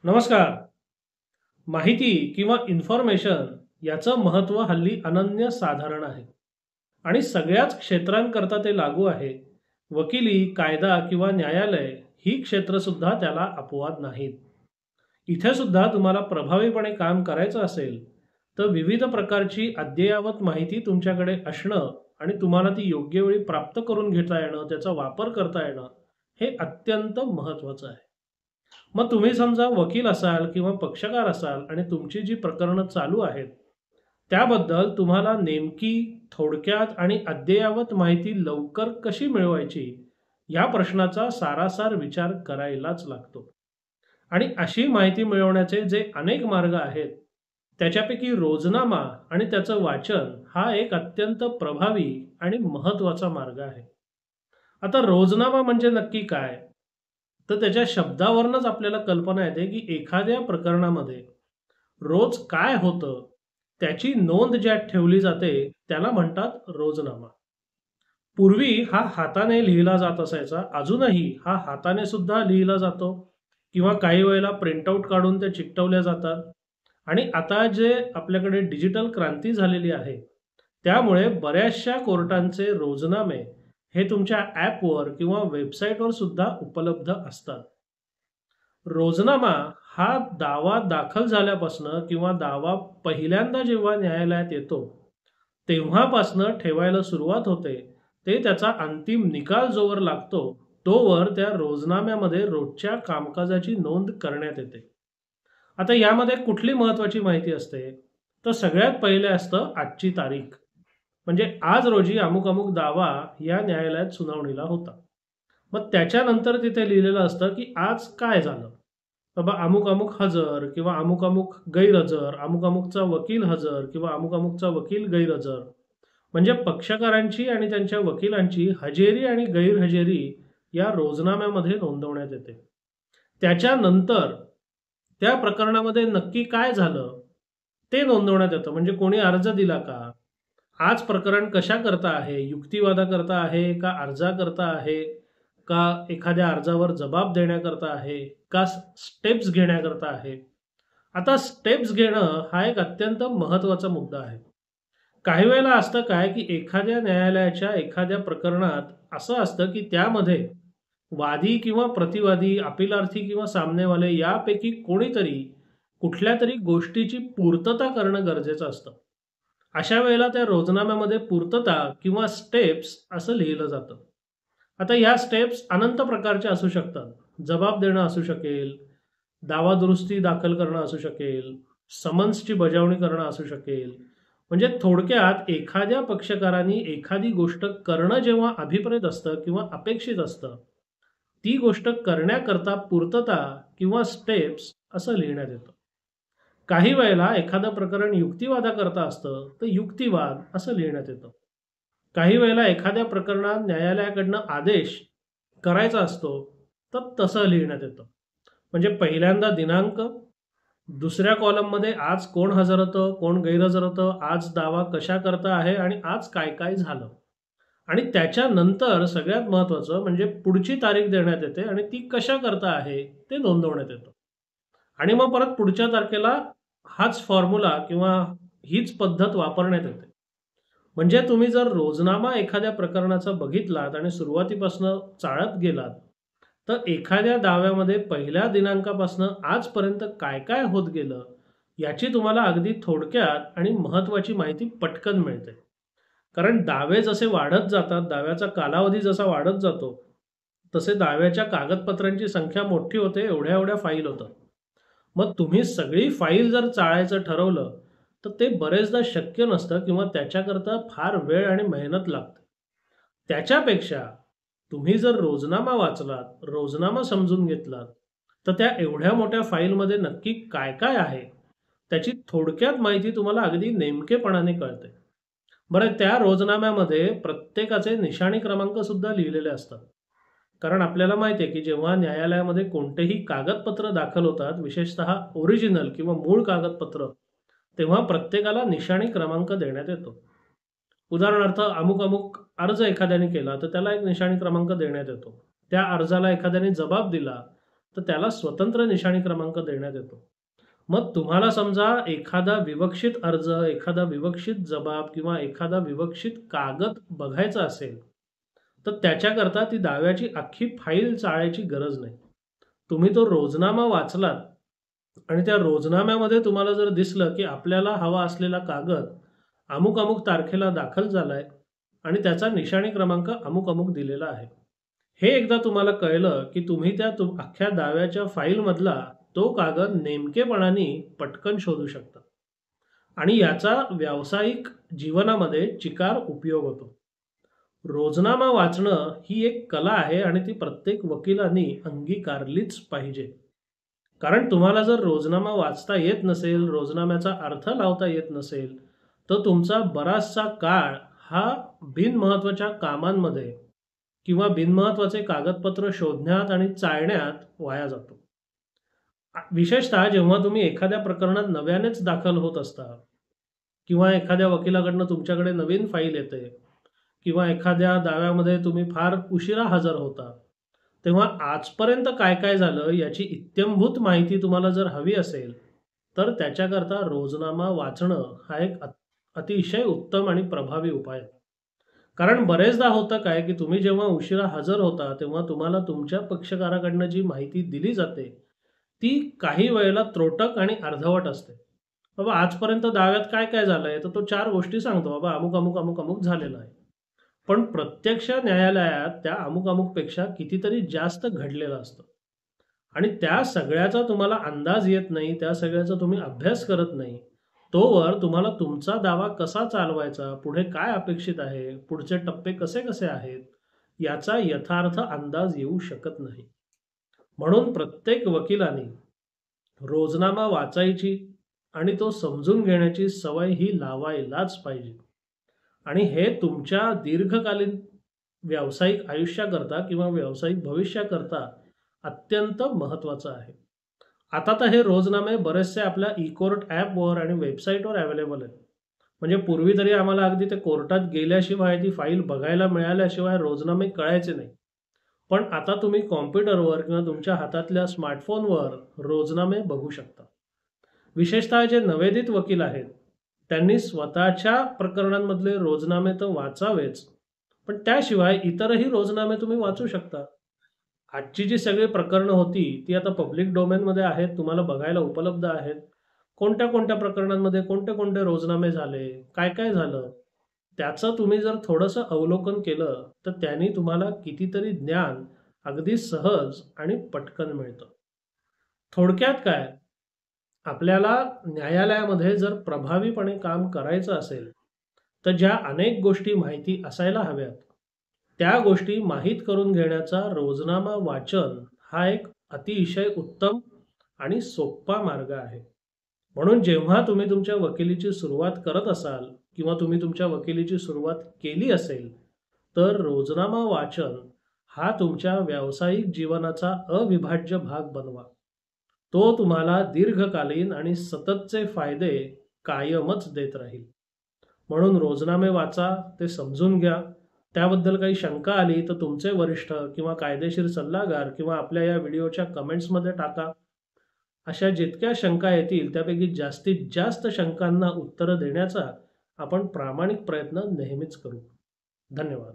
नमस्कार. माहिती किंवा इन्फॉर्मेशन याचं महत्त्व हल्ली अनन्यसाधारण आहे आणि सगळ्याच क्षेत्रांकरता ते लागू आहे. वकिली, कायदा किंवा न्यायालय ही क्षेत्रसुद्धा त्याला अपवाद नाहीत. इथे सुद्धा तुम्हाला प्रभावीपणे काम करायचं असेल, तर विविध प्रकारची अद्ययावत माहिती तुमच्याकडे असणं आणि तुम्हाला ती योग्य वेळी प्राप्त करून घेता येणं, त्याचा वापर करता येणं, हे अत्यंत महत्त्वाचं आहे. मग तुम्ही समजा वकील असाल किंवा पक्षकार असाल आणि तुमची जी प्रकरणं चालू आहेत, त्याबद्दल तुम्हाला नेमकी, थोडक्यात आणि अद्ययावत माहिती लवकर कशी मिळवायची, या प्रश्नाचा सारासार विचार करायलाच लागतो. आणि अशी माहिती मिळवण्याचे जे अनेक मार्ग आहेत, त्याच्यापैकी रोजनामा आणि त्याचं वाचन हा एक अत्यंत प्रभावी आणि महत्त्वाचा मार्ग आहे. आता रोजनामा म्हणजे नक्की काय? तर त्याच्या शब्दावरूनच आपल्याला कल्पना येते, की एखाद्या प्रकरणामध्ये रोज काय होतं, त्याची नोंद ज्यात ठेवली जाते, त्याला म्हणतात रोजनामा. पूर्वी हा हाताने लिहिला जात असायचा. अजूनही हा हाताने सुद्धा लिहिला जातो किंवा काही वेळेला प्रिंटआउट काढून त्या चिकटवल्या जातात. आणि आता जे आपल्याकडे डिजिटल क्रांती झालेली आहे, त्यामुळे बऱ्याचशा कोर्टांचे रोजनामे हे तुमच्या ॲपवर किंवा वेबसाईटवर सुद्धा उपलब्ध असतात. रोजनामा हा दावा दाखल झाल्यापासनं किंवा दावा पहिल्यांदा जेव्हा न्यायालयात येतो, तेव्हापासनं ठेवायला सुरुवात होते, ते त्याचा अंतिम निकाल जोवर लागतो, तोवर त्या रोजनाम्यामध्ये रोजच्या कामकाजाची नोंद करण्यात येते. आता यामध्ये कुठली महत्त्वाची माहिती असते? तर सगळ्यात पहिले असतं आजची तारीख. म्हणजे आज रोजी अमुक-अमुक दावा या न्यायालयात सुनावणीला होता. मग त्याच्यानंतर तिथे लिहिलेलं असतं, की आज काय झालं? बाबा अमुक-अमुक हजर किंवा अमुक-अमुक गैरहजर, अमुक-अमुकचा वकील हजर किंवा अमुक-अमुकचा वकील गैरहजर. म्हणजे पक्षकारांची आणि त्यांच्या वकिलांची हजेरी आणि गैरहजेरी या रोजनाम्यामध्ये नोंदवण्यात येते. त्याच्यानंतर त्या प्रकरणामध्ये नक्की काय झालं, ते नोंदवण्यात येतं. म्हणजे कोणी अर्ज दिला का? आज प्रकरण कशाकरता आहे? युक्तिवादाकरता आहे का अर्जाकरता आहे? का एखाद्या अर्जावर जबाब देण्याकरता आहे? का स्टेप्स घेण्याकरता आहे? आता स्टेप्स घेणं हा एक अत्यंत महत्त्वाचा मुद्दा आहे. काही वेळेला असतं काय, की एखाद्या न्यायालयाच्या एखाद्या प्रकरणात असं असतं, की त्यामध्ये वादी किंवा प्रतिवादी, अपीलार्थी किंवा सामनेवाले यापैकी कोणीतरी कुठल्यातरी गोष्टीची पूर्तता करणं गरजेचं असतं. अशा वेळेला त्या रोजनाम्यामध्ये पूर्तता किंवा स्टेप्स असं लिहिलं जातं. आता ह्या स्टेप्स अनंत प्रकारच्या असू शकतात. जबाब देणं असू शकेल, दावा दुरुस्ती दाखल करणं असू शकेल, समन्सची बजावणी करणं असू शकेल. म्हणजे थोडक्यात एखाद्या पक्षकाराने एखादी गोष्ट करणं जेव्हा अभिप्रेत असतं किंवा अपेक्षित असतं, ती गोष्ट करण्याकरता पूर्तता किंवा स्टेप्स असं लिहिण्यात येतं. काही वेळेला एखादं प्रकरण युक्तिवादाकरता असतं, तर युक्तिवाद असं लिहिण्यात येतं. काही वेळेला एखाद्या प्रकरणात न्यायालयाकडनं आदेश करायचा असतो, तर तसं लिहिण्यात येतं. म्हणजे पहिल्यांदा दिनांक, दुसऱ्या कॉलममध्ये आज कोण हजर होतं, कोण गैरहजर होतं, आज दावा कशाकरता आहे आणि आज काय काय झालं. आणि त्याच्यानंतर सगळ्यात महत्त्वाचं म्हणजे पुढची तारीख देण्यात येते आणि ती कशाकरता आहे ते नोंदवण्यात येतं. आणि मग परत पुढच्या तारखेला हाच फॉर्म्युला किंवा हीच पद्धत वापरण्यात येते. म्हणजे तुम्ही जर रोजनामा एखाद्या प्रकरणाचा बघितलात आणि सुरुवातीपासून चाळत गेलात, तर एखाद्या दाव्यामध्ये पहिल्या दिनांकापासून आजपर्यंत काय काय होत गेलं, याची तुम्हाला अगदी थोडक्यात आणि महत्त्वाची माहिती पटकन मिळते. कारण दावे जसे वाढत जातात, दाव्याचा कालावधी जसा वाढत जातो, तसे दाव्याच्या कागदपत्रांची संख्या मोठी होते, एवढ्या-एवढ्या फाईल होतात. मग तुम्ही सगळी फाईल जर चाळायचं ठरवलं, तर ते बरेचदा शक्य नसतं किंवा त्याच्याकरता फार वेळ आणि मेहनत लागते. त्याच्यापेक्षा तुम्ही जर रोजनामा वाचलात, रोजनामा समजून घेतलात, तर त्या एवढ्या मोठ्या फाईलमध्ये नक्की काय-काय आहे, त्याची थोडक्यात माहिती तुम्हाला अगदी नेमकेपणाने कळते. बरं त्या रोजनाम्यामध्ये प्रत्येकाचे निशाणी क्रमांक सुद्धा लिहिलेले असतात. कारण आपल्याला माहिती आहे, की जेव्हा न्यायालयामध्ये कोणतेही कागदपत्र दाखल होतात, विशेषतः ओरिजिनल किंवा मूळ कागदपत्र, तेव्हा प्रत्येकाला निशाणी क्रमांक देण्यात येतो. उदाहरणार्थ अमुक-अमुक अर्ज एखाद्याने केला, तर त्याला एक निशाणी क्रमांक देण्यात येतो. त्या अर्जाला एखाद्याने जबाब दिला, तर त्याला स्वतंत्र निशाणी क्रमांक देण्यात येतो. मग तुम्हाला समजा एखादा विवक्षित अर्ज, एखादा विवक्षित जबाब किंवा एखादा विवक्षित कागद बघायचा असेल, तर त्याच्याकरता ती दाव्याची अख्खी फाईल चाळायची गरज नाही. तुम्ही तो रोजनामा वाचलात आणि त्या रोजनाम्यामध्ये तुम्हाला जर दिसलं की आपल्याला हवा असलेला कागद अमुक अमुक तारखेला दाखल झालाय आणि त्याचा निशाणी क्रमांक अमुक अमुक दिलेला आहे, हे एकदा तुम्हाला कळलं की तुम्ही त्या अख्ख्या दाव्याच्या फाईलमधला तो कागद नेमकेपणाने पटकन शोधू शकता आणि याचा व्यावसायिक जीवनामध्ये चिकार उपयोग होतो. रोजनामा वाचणं ही एक कला आहे आणि ती प्रत्येक वकिलांनी अंगीकारलीच पाहिजे. कारण तुम्हाला जर रोजनामा वाचता येत नसेल, रोजनाम्याचा अर्थ लावता येत नसेल, तर तुमचा बराचसा काळ हा बिनमहत्त्वाच्या कामांमध्ये किंवा बिनमहत्त्वाचे कागदपत्र शोधण्यात आणि चाळण्यात वाया जातो. विशेषतः जेव्हा तुम्ही एखाद्या प्रकरणात नव्यानेच दाखल होत असता किंवा एखाद्या वकिलाकडनं तुमच्याकडे नवीन फाईल येते किंवा एखाद्या दाव्यामध्ये तुम्ही फार उशिरा हजर होता, तेव्हा आजपर्यंत काय काय झालं याची इत्थंभूत माहिती तुम्हाला जर हवी असेल, तर त्याच्याकरता रोजनामा वाचणं हा एक अतिशय उत्तम आणि प्रभावी उपाय आहे. कारण बरेचदा होतं काय की तुम्ही जेव्हा उशिरा हजर होता तेव्हा तुम्हाला तुमच्या पक्षकाराकडनं जी माहिती दिली जाते ती काही वेळेला त्रोटक आणि अर्धवट असते. बाबा आजपर्यंत दाव्यात काय काय झालंय, तर तो 4 गोष्टी सांगतो, बाबा अमुक अमुक अमुक अमुक झालेलं आहे. पण प्रत्यक्ष न्यायालयात त्या अमुक अमुकपेक्षा कितीतरी जास्त घडलेलं असतं आणि त्या सगळ्याचा तुम्हाला अंदाज येत नाही, त्या सगळ्याचा तुम्ही अभ्यास करत नाही. तोवर तुम्हाला तुमचा दावा कसा चालवायचा, पुढे काय अपेक्षित आहे, पुढचे टप्पे कसे कसे आहेत, याचा यथार्थ अंदाज येऊ शकत नाही. म्हणून प्रत्येक वकिलाने रोजनामा वाचायची आणि तो समजून घेण्याची सवय ही लावायलाच पाहिजे. आणि हे तुमच्या दीर्घकालीन व्यावसायिक आयुष्याकरता किंवा व्यावसायिक भविष्याकरता अत्यंत महत्त्वाचं आहे. आता तर हे रोजनामे बरेचसे आपल्या ई-कोर्ट ॲपवर आणि वेबसाईटवर अवेलेबल आहेत. म्हणजे पूर्वी तरी आम्हाला अगदी ते कोर्टात गेल्याशिवाय ती फाईल बघायला मिळाल्याशिवाय रोजनामे कळायचे नाही. पण आता तुम्ही कॉम्प्युटरवर किंवा तुमच्या हातातल्या स्मार्टफोनवर रोजनामे बघू शकता. विशेषतः जे नवोदित वकील आहेत त्यांनी स्वतःच्या प्रकरणांमधले रोजनामे तर वाचावेच, पण त्याशिवाय इतरही रोजनामे तुम्ही वाचू शकता. आजची जी सगळी प्रकरणं होती ती आता पब्लिक डोमेनमध्ये आहेत, तुम्हाला बघायला उपलब्ध आहेत. कोणत्या कोणत्या प्रकरणांमध्ये कोणते कोणते रोजनामे झाले, काय काय झालं, त्याचं तुम्ही जर थोडंसं अवलोकन केलं तर त्यांनी तुम्हाला कितीतरी ज्ञान अगदी सहज आणि पटकन मिळतं. थोडक्यात काय, आपल्याला न्यायालयामध्ये जर प्रभावीपणे काम करायचं असेल तर ज्या अनेक गोष्टी माहिती असायला हव्यात त्या गोष्टी माहीत करून घेण्याचा रोजनामा वाचन हा एक अतिशय उत्तम आणि सोपा मार्ग आहे. म्हणून जेव्हा तुम्ही तुमच्या वकिलीची सुरुवात करत असाल किंवा तुम्ही तुमच्या वकिलीची सुरुवात केली असेल, तर रोजनामा वाचन हा तुमच्या व्यावसायिक जीवनाचा अविभाज्य भाग बनवा. तो तुम्हाला दीर्घकालीन आणि सततचे फायदे कायमच देत राहील. म्हणून रोजनामे वाचा, ते समजून घ्या. त्याबद्दल काही शंका आली तर तुमचे वरिष्ठ किंवा कायदेशीर सल्लागार किंवा आपल्या या व्हिडिओच्या कमेंट्समध्ये टाका. अशा जितक्या शंका येतील त्यापैकी जास्तीत जास्त शंकांना उत्तरं देण्याचा आपण प्रामाणिक प्रयत्न नेहमीच करू. धन्यवाद.